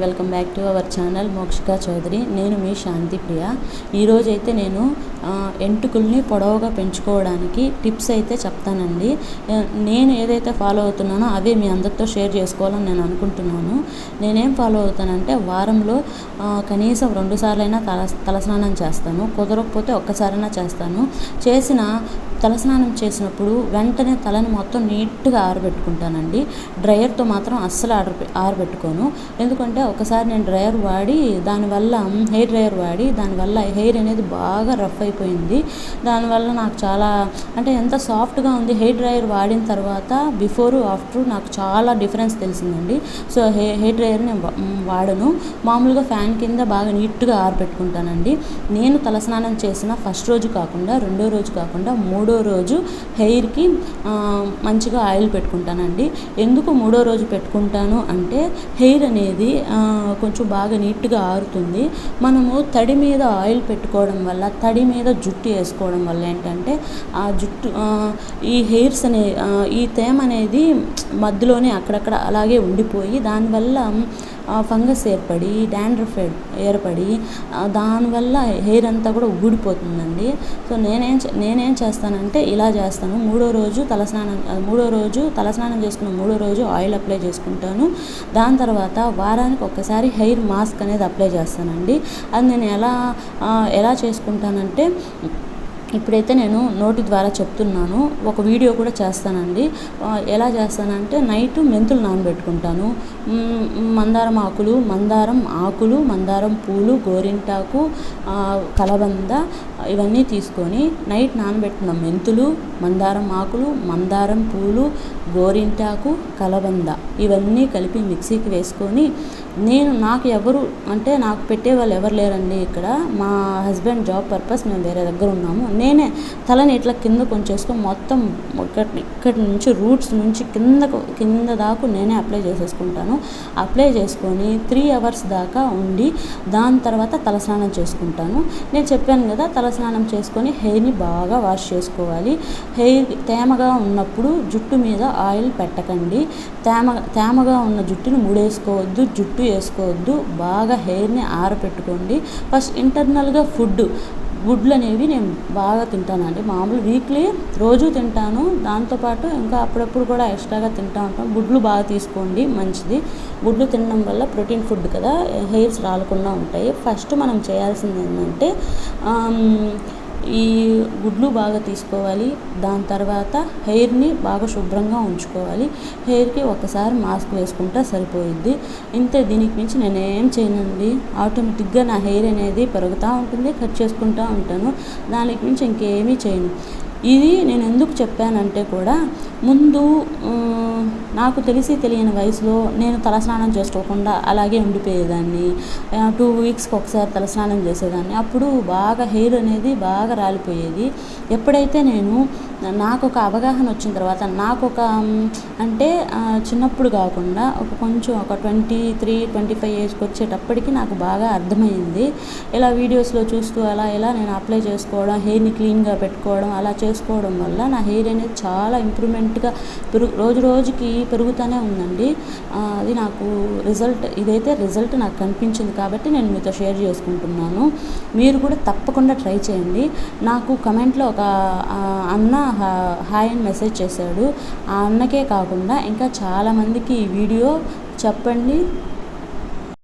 Welcome back to our channel Mokshika Chowdary. నేను మీ శాంతి ప్రియ. ఈరోజైతే నేను ఎంటుకల్ని పొడవుగా పెంచుకోవడానికి టిప్స్ అయితే చెప్తానండి. నేను ఏదైతే ఫాలో అవుతున్నానో అవే మీ అందరితో షేర్ చేసుకోవాలని నేను అనుకుంటున్నాను. నేనేం ఫాలో అవుతానంటే వారంలో కనీసం 2 సార్లైనా తలస్నానం చేస్తాను. కుదరకపోతే ఒక్కసారైనా చేస్తాను. తలస్నానం చేసినప్పుడు వెంటనే తలని మొత్తం నీట్గా ఆరబెట్టుకుంటానండి. డ్రయర్తో మాత్రం అస్సలు ఆరబెట్టుకోను. ఎందుకంటే ఒకసారి నేను హెయిర్ డ్రయర్ వాడి దానివల్ల హెయిర్ అనేది బాగా రఫ్ అయిపోయింది. దానివల్ల నాకు చాలా ఎంత సాఫ్ట్గా ఉంది. హెయిర్ డ్రయర్ వాడిన తర్వాత బిఫోర్ ఆఫ్టర్ నాకు చాలా డిఫరెన్స్ తెలిసిందండి. సో హెయిర్ డ్రయర్ని వాడను. మామూలుగా ఫ్యాన్ కింద బాగా నీట్గా ఆరబెట్టుకుంటానండి. నేను తలస్నానం చేసిన ఫస్ట్ రోజు కాకుండా, రెండో రోజు కాకుండా, మూడో రోజు హెయిర్కి మంచిగా ఆయిల్ పెట్టుకుంటానండి. ఎందుకు మూడో రోజు పెట్టుకుంటాను అంటే హెయిర్ అనేది కొంచెం బాగా నీట్గా ఆరుతుంది. మనము తడి మీద ఆయిల్ పెట్టుకోవడం వల్ల, తడి మీద జుట్టు వేసుకోవడం వల్ల ఏంటంటే ఆ జుట్టు ఈ హెయిర్స్ ఈ తేమ అనేది మధ్యలోనే అక్కడక్కడ అలాగే ఉండిపోయి దానివల్ల ఫంగస్ ఏర్పడి, డాండ్రఫ్ ఏర్పడి దానివల్ల హెయిర్ అంతా కూడా ఊడిపోతుందండి. సో నేనేం చేస్తానంటే ఇలా చేస్తాను. మూడో రోజు తలస్నానం చేసుకున్న మూడో రోజు ఆయిల్ అప్లై చేసుకుంటాను. దాని తర్వాత వారానికి ఒక్కసారి హెయిర్ మాస్క్ అనేది అప్లై చేస్తానండి. అది నేను ఎలా చేసుకుంటానంటే ఇప్పుడైతే నేను నోటి ద్వారా చెప్తున్నాను. ఒక వీడియో కూడా చేస్తానండి. ఎలా చేస్తానంటే నైట్ మెంతులు నానబెట్టుకుంటాను. మందారం ఆకులు, మందారం పూలు, గోరింటాకు, కలబంద ఇవన్నీ తీసుకొని నైట్ నానబెట్టిన మెంతులు, మందారం ఆకులు, మందారం పూలు, గోరింటాకు, కలబంద ఇవన్నీ కలిపి మిక్సీకి వేసుకొని నాకు పెట్టే వాళ్ళు ఎవరు లేరండి ఇక్కడ. మా హస్బెండ్ జాబ్ పర్పస్ మేము వేరే దగ్గర ఉన్నాము. నేనే తలని ఇట్లా కింద కొంచేసుకొని మొత్తం ఇక్కడి నుంచి రూట్స్ నుంచి కింద దాకా నేనే అప్లై చేసేసుకుంటాను. అప్లై చేసుకొని 3 hours దాకా ఉండి దాని తర్వాత తలస్నానం చేసుకుంటాను. నేను చెప్పాను కదా, తలస్నానం చేసుకొని హెయిర్ని బాగా వాష్ చేసుకోవాలి. హెయిర్ తేమగా ఉన్నప్పుడు జుట్టు మీద ఆయిల్ పెట్టకండి. తేమగా ఉన్న జుట్టుని ముడేసుకోవద్దు, జుట్టు వేసుకోవద్దు. బాగా హెయిర్ని ఆరబెట్టుకోండి. ఫస్ట్ ఇంటర్నల్గా గుడ్లు అనేవి నేను బాగా తింటానండి. మామూలు వీక్లీ రోజు తింటాను. దాంతోపాటు ఇంకా అప్పుడప్పుడు కూడా ఎక్స్ట్రాగా తింటూ ఉంటాను. గుడ్లు బాగా తీసుకోండి, మంచిది. గుడ్లు తినడం వల్ల ప్రోటీన్ ఫుడ్ కదా, హెయిర్స్ రాలకుండా ఉంటాయి. ఫస్ట్ మనం చేయాల్సింది ఏంటంటే ఈ గుడ్లు బాగా తీసుకోవాలి. దాని తర్వాత హెయిర్ని బాగా శుభ్రంగా ఉంచుకోవాలి. హెయిర్కి ఒకసారి మాస్క్ వేసుకుంటే సరిపోయిద్ది. ఇంతే, దీనికి మించి నేనేం చేయనండి. ఆటోమేటిక్గా నా హెయిర్ అనేది పెరుగుతూ ఉంటుంది, కట్ చేసుకుంటూ ఉంటాను. దానికి మించి ఇంకేమీ చేయను. ఇది నేను ఎందుకు చెప్పానంటే కూడా ముందు నాకు తెలియని వయసులో నేను తలస్నానం చేసుకోకుండా అలాగే ఉండిపోయేదాన్ని. 2 weeksకి ఒకసారి తలస్నానం చేసేదాన్ని. అప్పుడు బాగా హెయిర్ అనేది బాగా రాలిపోయేది. ఎప్పుడైతే నాకు ఒక అవగాహన వచ్చిన తర్వాత చిన్నప్పుడు కాకుండా కొంచెం ఒక 23-25 ఏజ్కి వచ్చేటప్పటికి నాకు బాగా అర్థమైంది. ఇలా వీడియోస్లో చూస్తూ ఇలా నేను అప్లై చేసుకోవడం, హెయిర్ని క్లీన్గా పెట్టుకోవడం, అలా చేసుకోవడం వల్ల నా హెయిర్ అనేది చాలా ఇంప్రూవ్మెంట్గా రోజు రోజుకి పెరుగుతూనే ఉందండి. అది నాకు ఇదైతే రిజల్ట్ నాకు కనిపించింది కాబట్టి నేను మీతో షేర్ చేసుకుంటున్నాను. మీరు కూడా తప్పకుండా ట్రై చేయండి. నాకు కమెంట్లో ఒక అన్న హాయ్ అని మెసేజ్ చేశాడు. ఆ అన్నకే కాకుండా ఇంకా చాలామందికి ఈ వీడియో చెప్పండి.